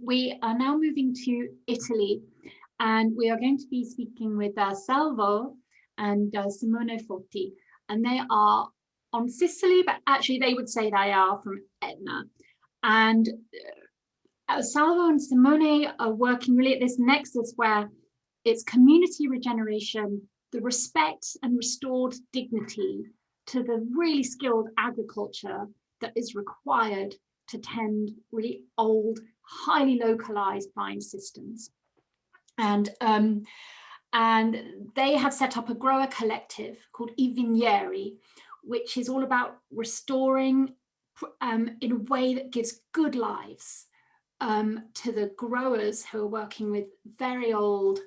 we are now moving to Italy, and we are going to be speaking with Salvo and Simone Foti, and they are on Sicily, but actually they would say they are from Etna. And Salvo and Simone are working really at this nexus where it's community regeneration, the respect and restored dignity to the really skilled agriculture that is required to tend really old, highly localized vine systems. And they have set up a grower collective called Vigneri, which is all about restoring in a way that gives good lives to the growers who are working with very old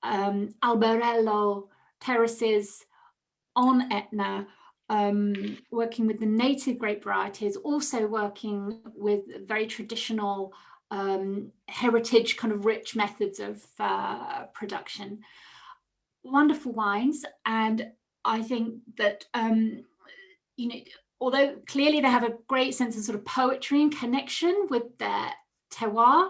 alberello terraces on Etna, working with the native grape varieties, also working with very traditional heritage kind of rich methods of production. Wonderful wines. And I think that, you know, although clearly they have a great sense of sort of poetry and connection with their terroir,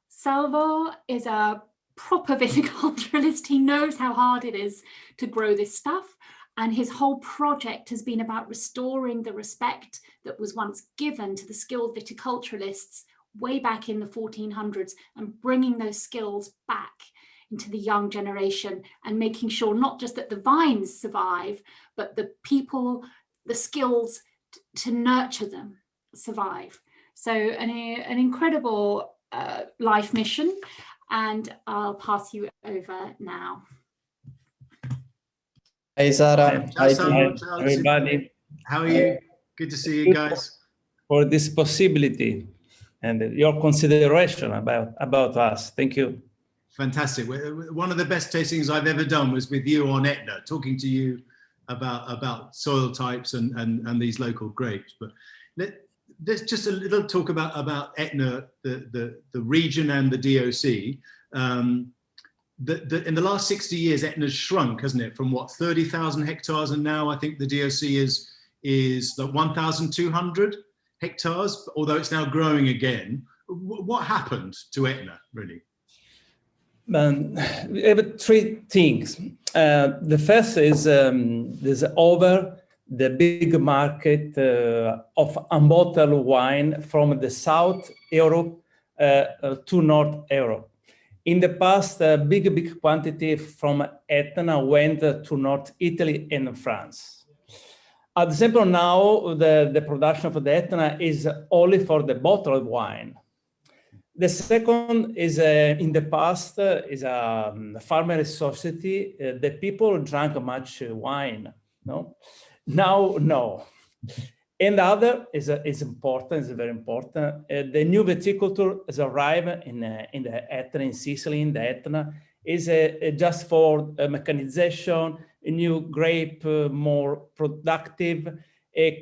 Salvo is a proper viticulturalist. He knows how hard it is to grow this stuff. And his whole project has been about restoring the respect that was once given to the skilled viticulturalists way back in the 1400s and bringing those skills back into the young generation and making sure not just that the vines survive, but the people, the skills to nurture them survive. So an incredible life mission, and I'll pass you over now. Hey Sarah, hi everybody. How are you? Good to see you guys. For this possibility and your consideration about us. Thank you. Fantastic. One of the best tastings I've ever done was with you on Etna, talking to you about soil types and these local grapes. But let's just a little talk about Etna, the region and the DOC. In the last 60 years, Etna's shrunk, hasn't it? From what, 30,000 hectares, and now I think the DOC is like 1,200 hectares, although it's now growing again. What happened to Etna, really? We have three things. The first is there's over the big market of unbottled wine from the South Europe to North Europe. In the past, a big quantity from Etna went to North Italy and France. At the same time now, the production of the Etna is only for the bottled wine. The second is in the past is a farmer society. The people drank much wine. No, now no. And the other is important, is very important. The new viticulture has arrived in the Etna, in Sicily, in the Etna, is just for mechanization, a new grape, more productive,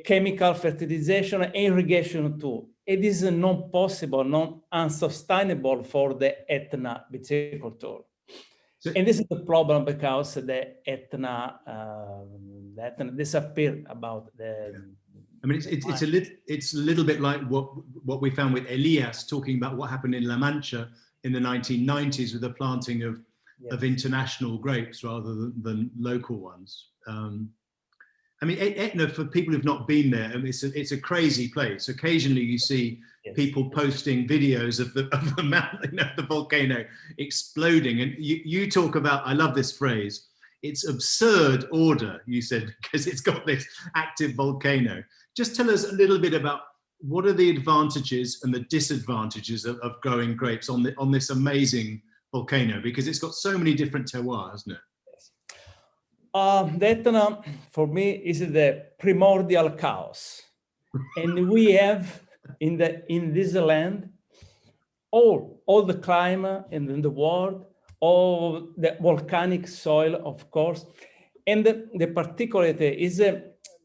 chemical fertilization, irrigation too. It is not possible, not unsustainable for the Etna viticulture. And this is the problem because the Etna disappeared about the. I mean, it's a little bit like what we found with Elias talking about what happened in La Mancha in the 1990s with the planting of international grapes rather than local ones. I mean, Etna, for people who've not been there, I mean, it's a crazy place. Occasionally, you see people posting videos of the mountain, the volcano exploding, and you talk about. I love this phrase. It's absurd order, you said, because it's got this active volcano. Just tell us a little bit about what are the advantages and the disadvantages of growing grapes on this amazing volcano, because it's got so many different terroirs, hasn't it? The Etna, for me, is the primordial chaos. And we have in this land all the climate in the world, all the volcanic soil, of course. And the particularity is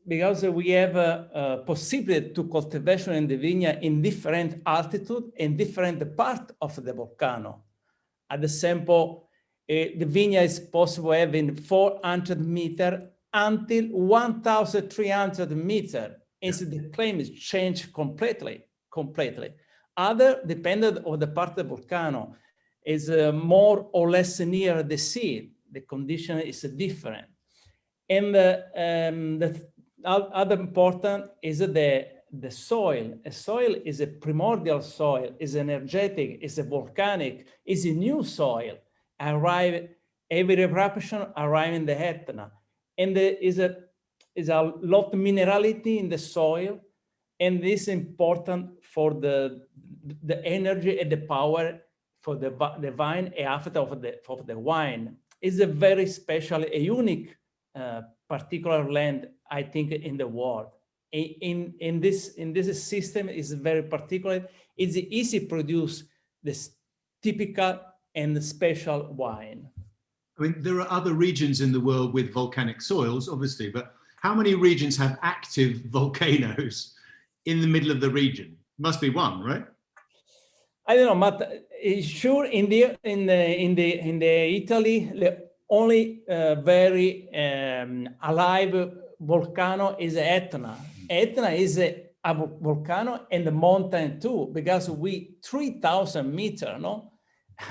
because we have a possibility to cultivation in the vineyard in different altitude and different part of the volcano. At the sample, the vineyard is possible having 400 meters until 1,300 meters. And so the climate changed completely. Other, dependent on the part of the volcano, is more or less near the sea. The condition is different. And the other important is the soil. A soil is a primordial soil, is energetic, is a volcanic, is a new soil. Every eruption arrive in the Etna. And there is a lot of minerality in the soil, and this is important for the energy and the power for the vine and after of the wine. It's a very special, a unique particular land, I think, in the world. In this system is very particular. It's easy to produce this typical and special wine. I mean, there are other regions in the world with volcanic soils, obviously, but how many regions have active volcanoes in the middle of the region? Must be one, right? I don't know, but sure, in Italy, the only very alive volcano is Etna. Etna is a volcano and a mountain too, because we 3,000 meters, no?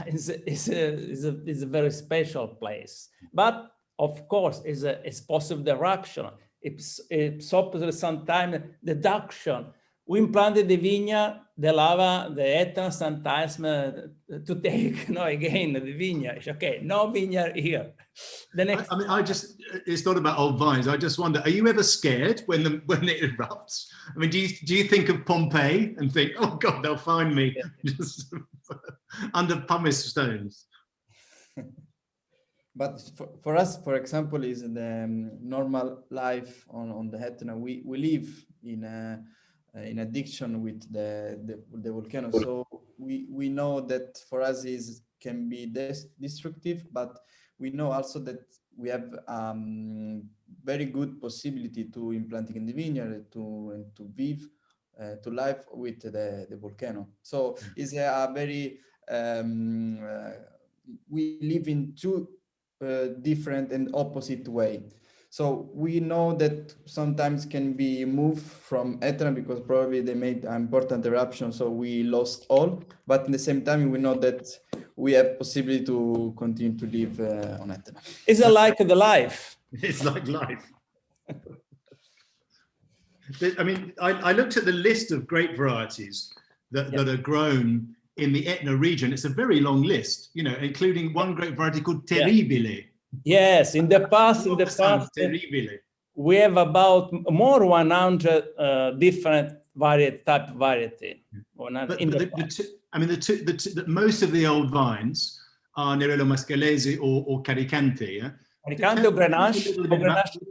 It's a very special place. But of course, it's possible eruption. It's possible sometimes deduction. We implanted the vineyard, the lava, the Etna sometimes to take, again, the vineyard. Okay, no vineyard here. The next. I mean, it's not about old vines. I just wonder, are you ever scared when it erupts? I mean, do you think of Pompeii and think, oh God, they'll find me just under pumice stones? But for us, for example, is the normal life on the Etna. We live in addiction with the volcano, so we know that for us can be destructive, but we know also that we have very good possibility to implanting in the vineyard to live with the volcano. So it's a very we live in two different and opposite way. So we know that sometimes can be moved from Etna because probably they made an important eruption, so we lost all. But at the same time, we know that we have possibility to continue to live on Etna. It's like the life. It's like life. I mean, I looked at the list of grape varieties that are grown in the Etna region. It's a very long list, including one grape variety called Terribile. Yes, in the past, we have about more 100 different type of variety. Most of the old vines are Nerello Mascalese or Caricante. Yeah? Caricante or Grenache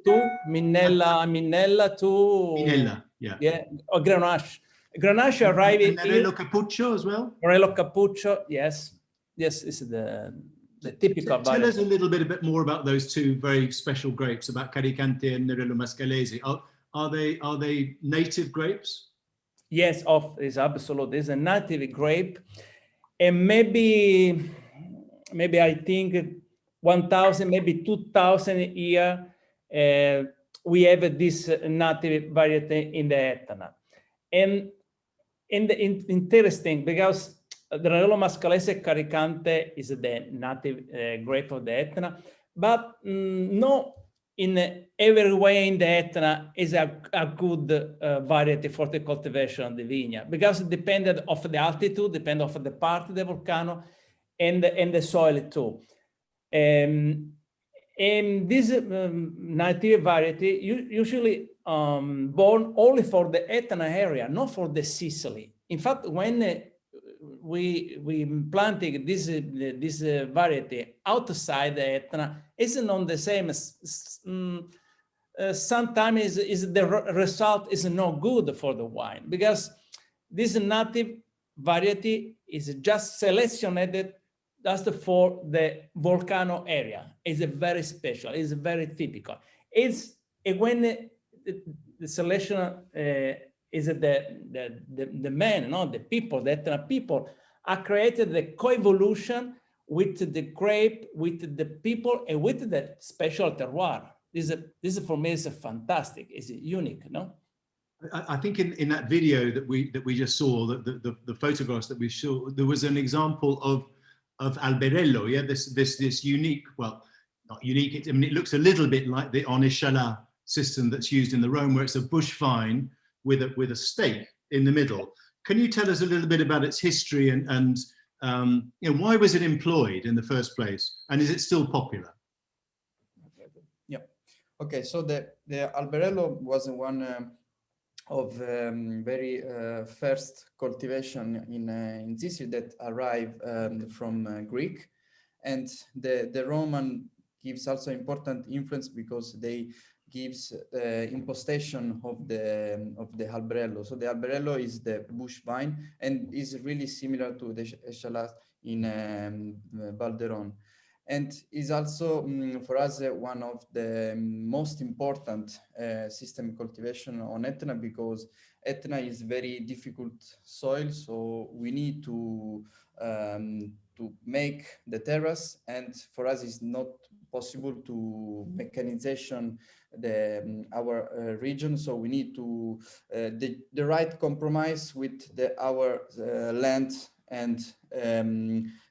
too, Minella too. Minella, yeah. Or Grenache. Grenache arrived in Nerello Cappuccio as well. Nerello Cappuccio, yes, it's the typical. Tell us a little bit more about those two very special grapes, about Caricante and Nerello Mascalese. Are they native grapes? Yes, it's absolutely. It's a native grape, and maybe I think 1,000, maybe 2,000 a year. We have this native variety in the Etna, and interesting because the Nerello Mascalese Caricante is the native grape of the Etna, but no, in every way in the Etna is a good variety for the cultivation of the vineyard, because it depends on the altitude, depends on the part of the volcano, and the soil too. And this native variety usually born only for the Etna area, not for the Sicily. In fact, when we planted this variety outside the Etna, it's not the same. Sometimes the result is not good for the wine, because this native variety is just selected just for the volcano area. It's very special. It's very typical. It's when the selection is the men, the people, the Etna people are created the co-evolution with the grape, with the people, and with the special terroir. This for me is fantastic. It's unique, no? I think in that video that we just saw, the photographs that we saw, there was an example of alberello. Yeah, this unique, well, not unique. I mean, it looks a little bit like the en échalas system that's used in the Rome, where it's a bush vine with a stake in the middle. Can you tell us a little bit about its history and you know, why was it employed in the first place, and is it still popular? Yeah. Okay. So the alberello was one of very first cultivation in Sicily that arrived from Greek, and the Roman gives also important influence because they gives impostation of the alberello. So the alberello is the bush vine and is really similar to the echalas in Val d'Aron, and is also for us one of the most important system cultivation on Etna, because Etna is very difficult soil, so we need to make the terrace, and for us it's not possible to mechanization our region, so we need to the right compromise with our land and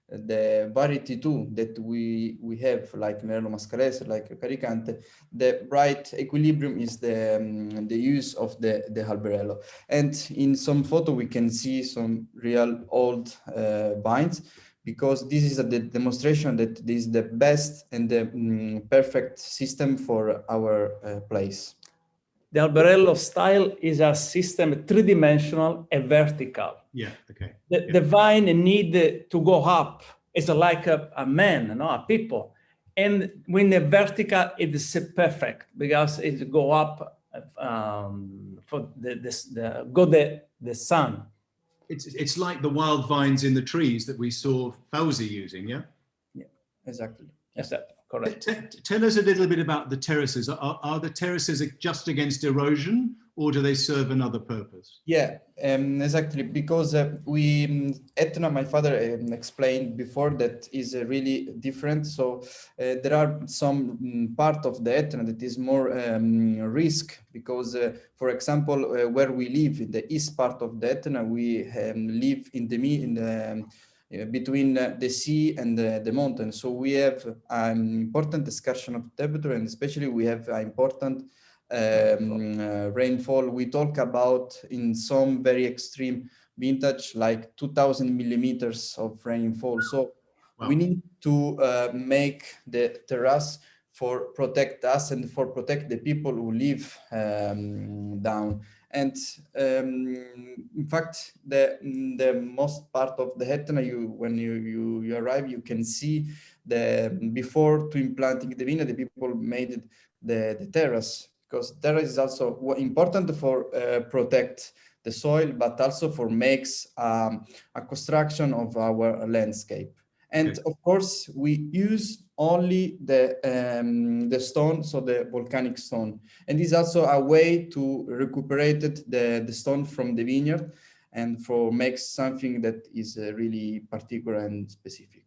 the variety too that we have, like Merlot Mascalese, like Caricante. The right equilibrium is the use of the alberello, and in some photo we can see some real old vines, because this is a demonstration that this is the best and the perfect system for our place. The alberello style is a system three-dimensional and vertical. Yeah, okay. The vine need to go up. It's like a man, no, a people. And when the vertical, it's perfect because it go up for the sun. It's like the wild vines in the trees that we saw Fauzi using, yeah? Yeah, exactly. Yes, correct. Tell us a little bit about the terraces. Are the terraces just against erosion, or do they serve another purpose? Yeah, exactly, because Etna, my father explained before, that is really different. So there are some part of the Etna that is more risk, because for example, where we live in the east part of the Etna, we live in the between the sea and the mountain. So we have an important escalation of temperature, and especially we have an important rainfall. We talk about in some very extreme vintage, like 2000 millimeters of rainfall. So wow, we need to make the terrace for protect us and for protect the people who live down. And in fact, the most part of the Etna, when you arrive, you can see before to implanting the vineyard, the people made the terrace, because terrace is also important for protect the soil, but also for makes a construction of our landscape. And okay, of course, we use only the stone, so the volcanic stone. And this is also a way to recuperate the stone from the vineyard and for makes something that is really particular and specific.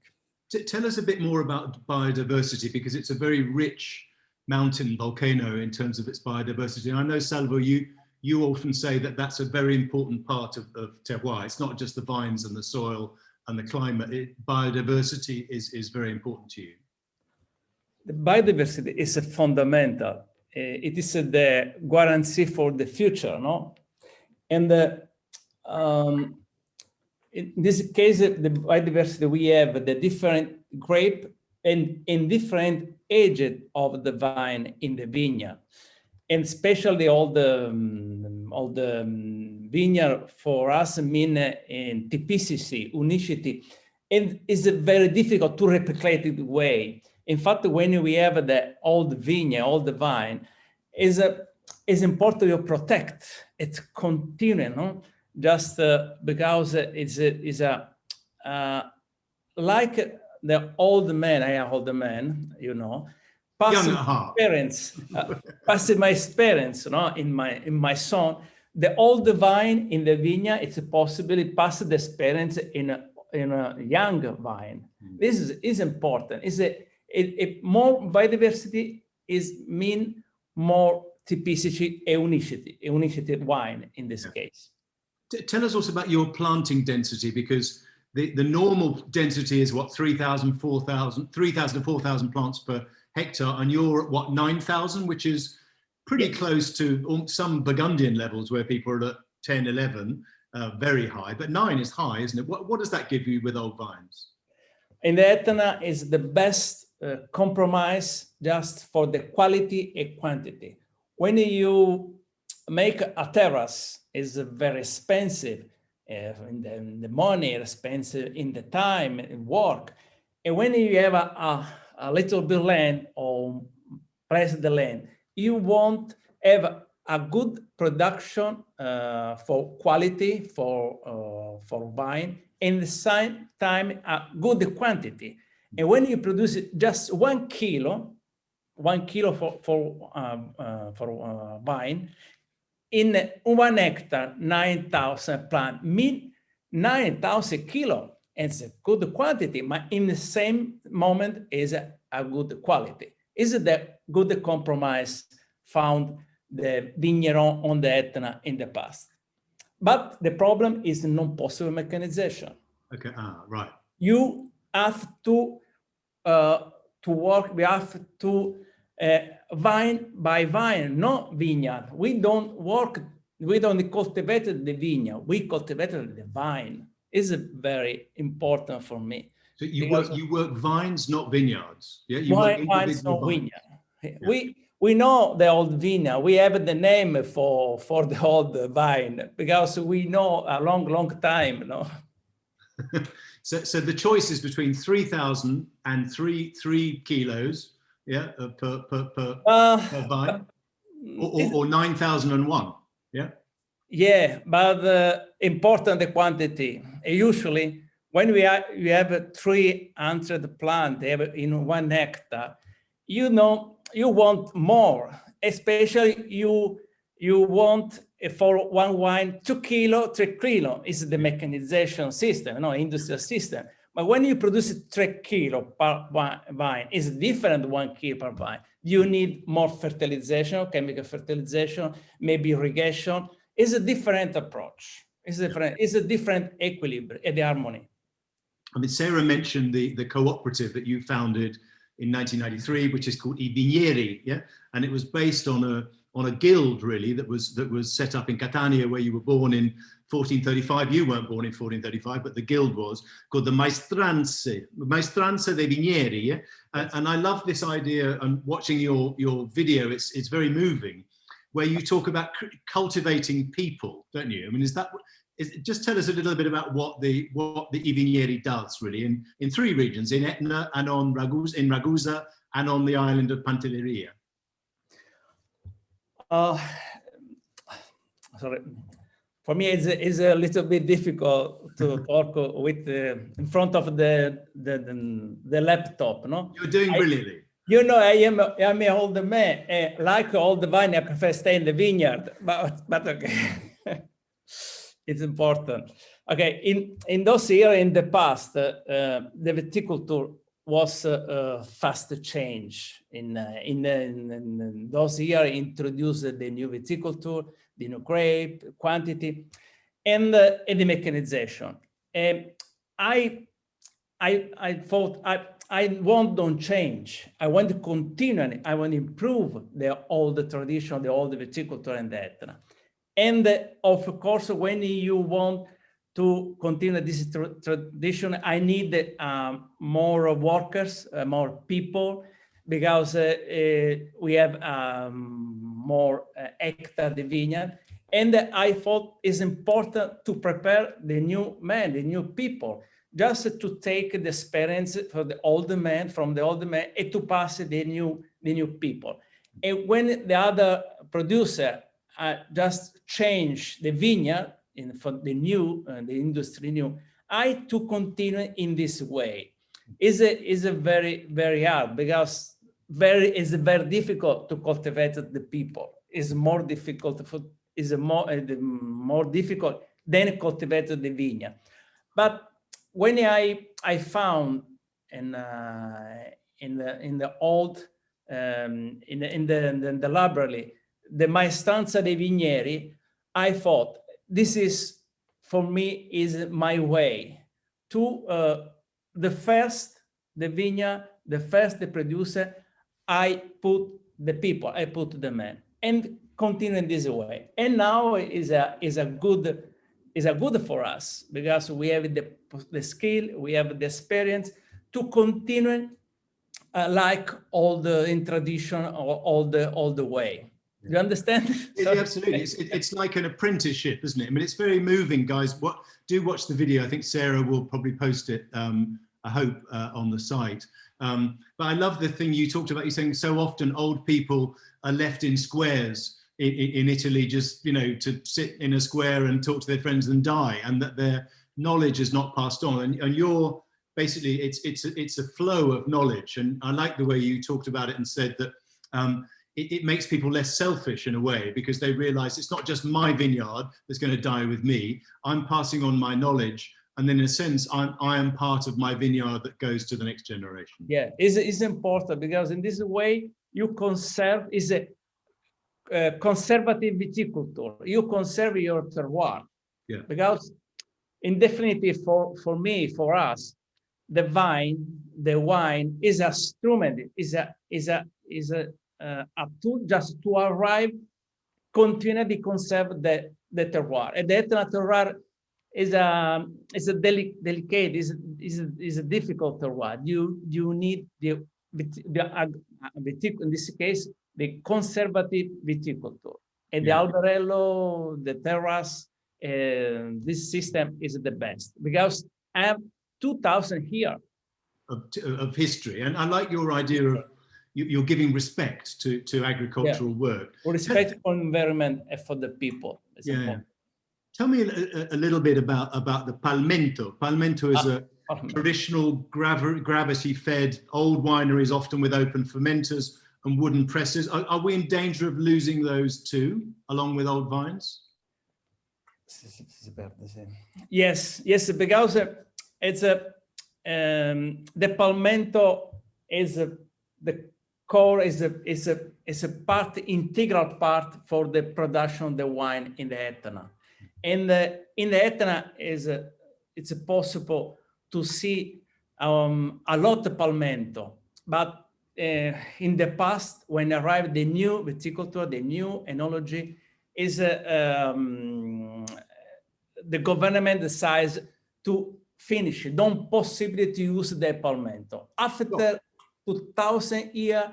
Tell us a bit more about biodiversity, because it's a very rich mountain volcano in terms of its biodiversity. And I know, Salvo, you often say that that's a very important part of terroir. It's not just the vines and the soil and the climate. Biodiversity is very important to you. The biodiversity is a fundamental. It is the guarantee for the future, no? And in this case, the biodiversity we have, the different grape and in different ages of the vine in the vineyard, and especially all the vineyard for us mean in typicity, unicity, and it's very difficult to replicate it way. In fact, when we have the old vineyard, old vine, is important to protect. It's continuing, no? Just because it's like the old man. I am old man, you know. Passing my experience, no, in my son. The old vine in the vineyard, it's possible to pass the experience in a young vine. This is important. More biodiversity mean more tipicici e unicity wine in this case. Tell us also about your planting density, because the normal density is what, 3,000 to 4,000 plants per hectare, and you're at what, 9,000, which is pretty close to some Burgundian levels where people are at 10, 11, very high, but 9 is high, isn't it? What does that give you with old vines? In the Etna is the best compromise just for the quality and quantity. When you make a terrace, is very expensive in the money, expensive in the time and work. And when you have a little bit land or press the land, you won't have a good production for quality for wine, and at the same time a good quantity. And when you produce just 1 kilo for wine, in 1 hectare, 9,000 plants, mean 9,000 kilo. It's a good quantity, but in the same moment is a good quality. Is the good compromise found the vigneron on the Etna in the past. But the problem is non-possible mechanization. Okay, right. You have to work, we have to vine by vine, not vineyard. We don't cultivate the vineyard, we cultivate the vine. It's very important for me. So you work vines, not vineyards. Yeah, you work vines, not vineyard. Yeah. We know the old vineyard. We have the name for the old vine because we know a long time. No. So the choice is between 3,000 and 3 kilos, yeah, per vine, or 9,001, yeah. Yeah, but important the quantity. Usually, when you have 300 plants in 1 hectare, you know you want more. Especially you want for one wine 2 kilo, 3 kilo is the mechanization system, no industrial system. But when you produce 3 kilo per vine, it's different 1 kilo per vine. You need more fertilization, chemical fertilization, maybe irrigation. It's a different approach. It's different. It's a different equilibrium and the harmony. I mean, Sarah mentioned the cooperative that you founded in 1993, which is called I Vigneri, yeah, and it was based on a guild really that was set up in Catania, where you were born in 1435. You weren't born in 1435, but the guild was called the Maestranze dei Vigneri, yeah? And I love this idea. And watching your video, it's very moving, where you talk about cultivating people, don't you? I mean, just tell us a little bit about what the I Vigneri does really in 3 regions, in Etna and in Ragusa and on the island of Pantelleria. Sorry, for me it's a little bit difficult to talk with in front of the laptop. No, you're doing brilliantly. You know, I'm an old man. Like all the vine, I prefer stay in the vineyard. But okay, it's important. Okay, in those years in the past, the viticulture was fast change. In those years, introduced the new viticulture, the new grape quantity, and the mechanization. I thought I don't change. I want to continue. I want to improve all the tradition, the old viticulture and the Etna. And of course, when you want to continue this tradition, I need more workers, more people, because we have more hectare the vineyard. And I thought it's important to prepare the new men, the new people, just to take the experience from the old man, and to pass the new people. And when the other producer just change the vineyard for the new, the industry new, I to continue in this way is a very, very hard, because it's very difficult to cultivate the people. It's more difficult more difficult than cultivate the vineyard. But when I found in the old in the library the Maestranza dei Vigneri, I thought this is, for me, is my way to the first, the vineyard, the first, the producer, I put the people, I put the man, and continue in this way. And now is a good for us because we have the skill, we have the experience to continue like all the in tradition or all the way. Do you understand? Yeah, absolutely. It's like an apprenticeship, isn't it? I mean, it's very moving, guys. Do watch the video. I think Sarah will probably post it, I hope, on the site. But I love the thing you talked about. You're saying so often old people are left in squares in Italy, just, you know, to sit in a square and talk to their friends and die, and that their knowledge is not passed on. And you're basically, it's a flow of knowledge. And I like the way you talked about it and said that it makes people less selfish in a way, because they realize it's not just my vineyard that's going to die with me. I'm passing on my knowledge. And then in a sense, I am part of my vineyard that goes to the next generation. Yeah, it's important because in this way, you conserve, is a conservative viticulture. You conserve your terroir. Yeah. Because in definitive, for me, for us, the wine is a instrument, is a tool just to arrive, continually conserve the terroir. And the Etna terroir is a delicate, is a difficult terroir. You need the in this case the conservative viticulture, and the albarello, the terrace. This system is the best because I have 2,000 years of history, and I like your idea of you're giving respect to agricultural work. Respect for environment and for the people. Yeah. Tell me a little bit about the palmento. Palmento is a traditional gravity-fed old wineries, often with open fermenters and wooden presses. Are we in danger of losing those too, along with old vines? Yes, because it's the palmento is the core, is a part, integral part for the production of the wine in the Etna. And in the Etna it's possible to see a lot of palmento, but in the past, when arrived the new viticulture, the new enology, is the government decides to finish, don't possibly to use the palmento. After 2,000 years,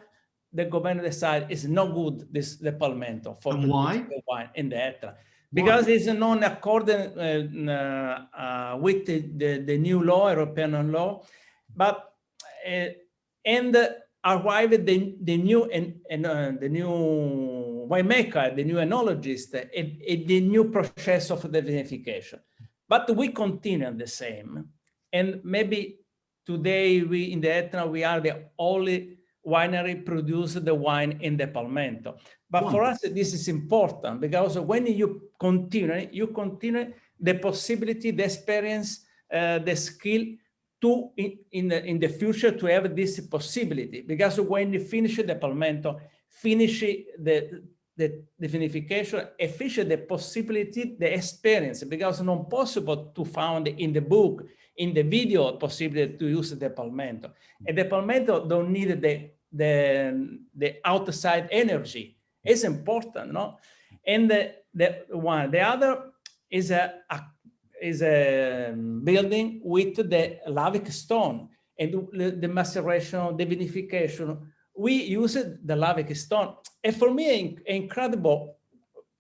the government decided it's no good, the palmento for the wine in the Etna. Because it's not according with the new law, European law, but and arrived the new the new winemaker, the new enologist, and the new process of the vinification. But we continue the same, and maybe today we in the Etna we are the only winery produce the wine in the palmento. But for us, this is important because when you continue the possibility, the experience, the skill to in the future to have this possibility. Because when you finish the palmento, finish the vinification, and finish the possibility, the experience, because it's not possible to find in the book, in the video, possibility to use the palmento. And the palmento don't need the outside energy. It's important, no? And the other is a building with the lavic stone and the maceration, the vinification. We use the lavic stone, and for me, incredible,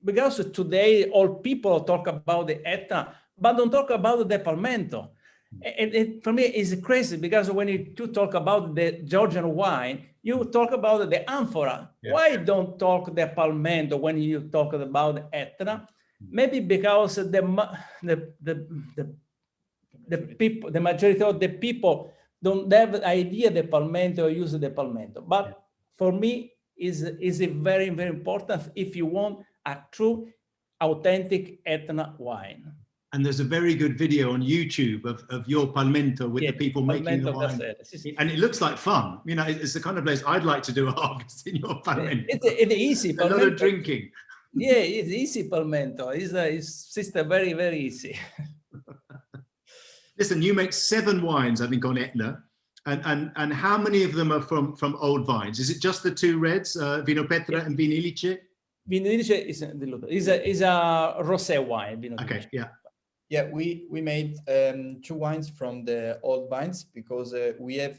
because today all people talk about the Etna, but don't talk about the palmento. And for me, it's crazy because when you talk about the Georgian wine, you talk about the amphora. Yeah. Why don't talk the palmento when you talk about Etna? Maybe because the people, the majority of the people don't have the idea the palmento or use the palmento. But for me, is very, very important if you want a true, authentic Etna wine. And there's a very good video on YouTube of your palmento with the people making the wine. And it looks like fun. You know, it's the kind of place I'd like to do a harvest in your palmento. It's easy. A lot of drinking. Yeah, it's easy palmento. It's very, very easy. Listen, you make 7 wines, I think, on Etna. And how many of them are from old vines? Is it just the 2 reds, Vino Petra and Vinilice? Vinilice is a rosé wine. Vinilice. Okay, yeah. Yeah, we made 2 wines from the old vines because we have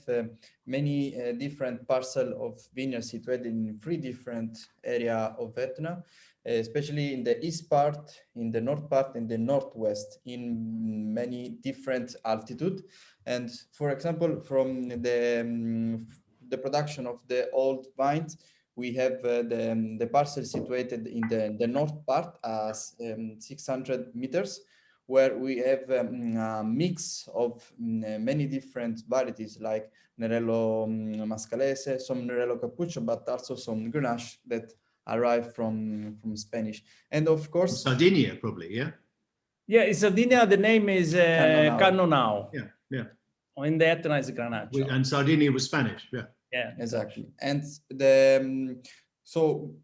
many different parcels of vineyards situated in 3 different areas of Etna, especially in the east part, in the north part, and the northwest, in many different altitude. And for example, from the production of the old vines, we have the parcel situated in the north part as 600 meters, where we have a mix of many different varieties like Nerello Mascalese, some Nerello Cappuccio, but also some Grenache that arrive from Spanish. And of course, Sardinia, probably, yeah? Yeah, in Sardinia, the name is Cannonau. Yeah, yeah. In the Etna is Granaccio. And Sardinia was Spanish, yeah. Yeah, exactly. And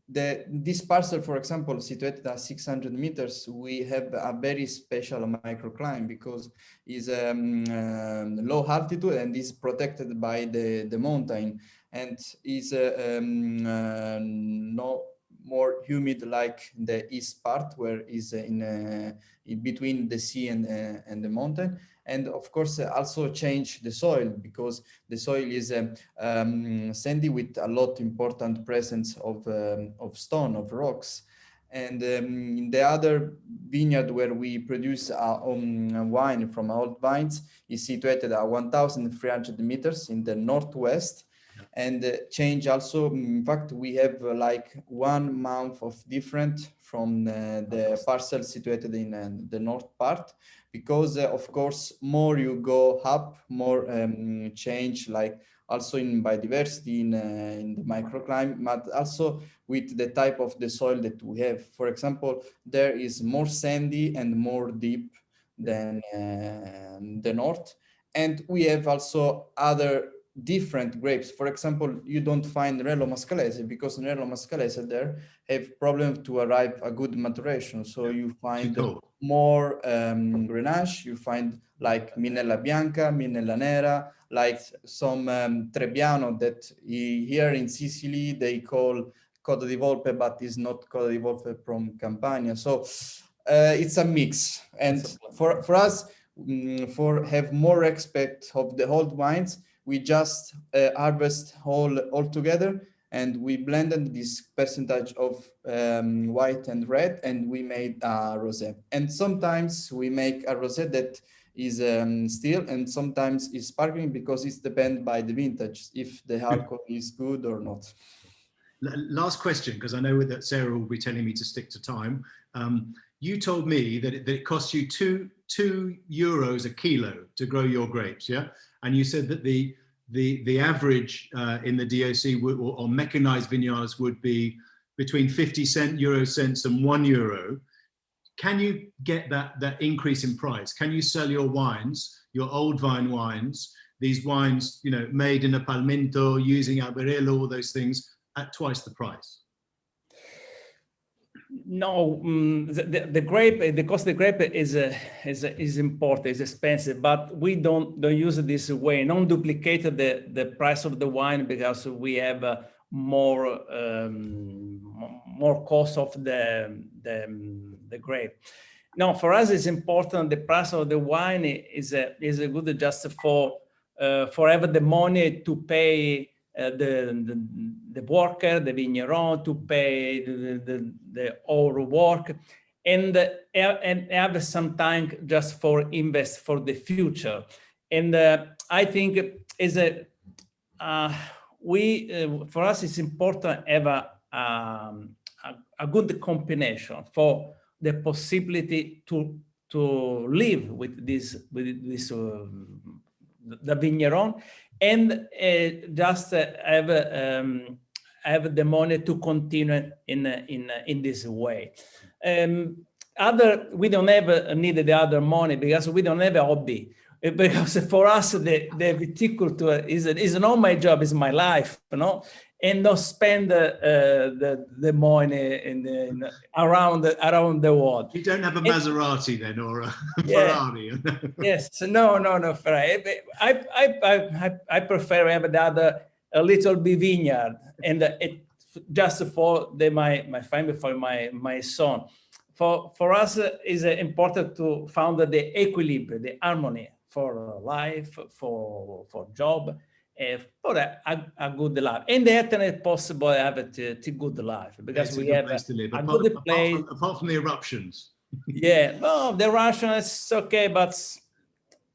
this parcel, for example, situated at 600 meters, we have a very special microclimate because it's low altitude and is protected by the mountain, and is no more humid like the east part, where is in between the sea and the mountain. And of course, also change the soil because the soil is sandy with a lot important presence of stone, of rocks. And in the other vineyard where we produce our own wine from old vines is situated at 1,300 meters in the northwest. And change also, in fact, we have like 1 month of different from the parcel situated in the north part, because of course, more you go up, more change, like also in biodiversity, in the microclimate, but also with the type of the soil that we have. For example, there is more sandy and more deep than the north. And we have also other different grapes. For example, you don't find Nerello Mascalese because Nerello Mascalese there have problem to arrive a good maturation. So you find more Grenache, you find like Minella Bianca, Minella Nera, like some Trebbiano that here in Sicily they call Coda di Volpe, but is not Coda di Volpe from Campania. So it's a mix. And for us, for have more respect of the old wines, we just harvest all together, and we blended this percentage of white and red, and we made a rosé. And sometimes we make a rosé that is still, and sometimes is sparkling, because it's dependent by the vintage, if the alcohol is good or not. Last question, because I know that Sarah will be telling me to stick to time. You told me that it costs you two euros a kilo to grow your grapes, yeah? And you said that the average in the DOC or mechanized vineyards would be between 50 cents and €1. Can you get that increase in price? Can you sell your wines, your old vine wines, these wines, you know, made in a palmento, using albarello, all those things, at twice the price? No, the grape, the cost of the grape is important, is expensive, but we don't use it this way. Don't duplicate the price of the wine because we have more cost of the grape. No, for us it's important. The price of the wine is good just for have the money to pay the worker, the vigneron, to pay the all work, and have some time just for invest for the future. And I think is for us it's important to have a good combination for the possibility to live with this the vigneron, and just have the money to continue in this way. we don't ever need the other money because we don't have a hobby. Because for us, the viticulture is not my job, it's my life, you know, and not spend the money around the world. You don't have a Maserati then, or a Ferrari? Yes, no, Ferrari. I prefer to have the other a little bit vineyard, and it just for my family, for my son. For us, is important to find the equilibrium, the harmony for life, for job, for a good life. And the Etna is possible to have a good life because we have a good place. Apart from the eruptions. Yeah, no, the Russian is okay, but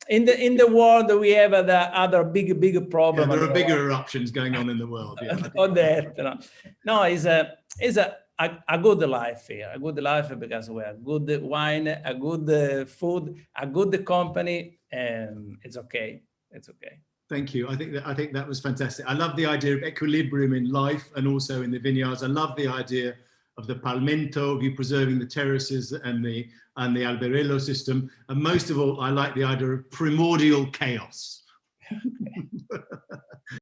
in the world we have the other big problem. Yeah, there are bigger eruptions going on in the world. Yeah, on the Etna. No, it's a good life here, a good life because we have good wine, a good food, a good company, and it's okay. It's okay. Thank you. I think that was fantastic. I love the idea of equilibrium in life and also in the vineyards. I love the idea of the palmento, of you preserving the terraces and the alberello system. And most of all, I like the idea of primordial chaos.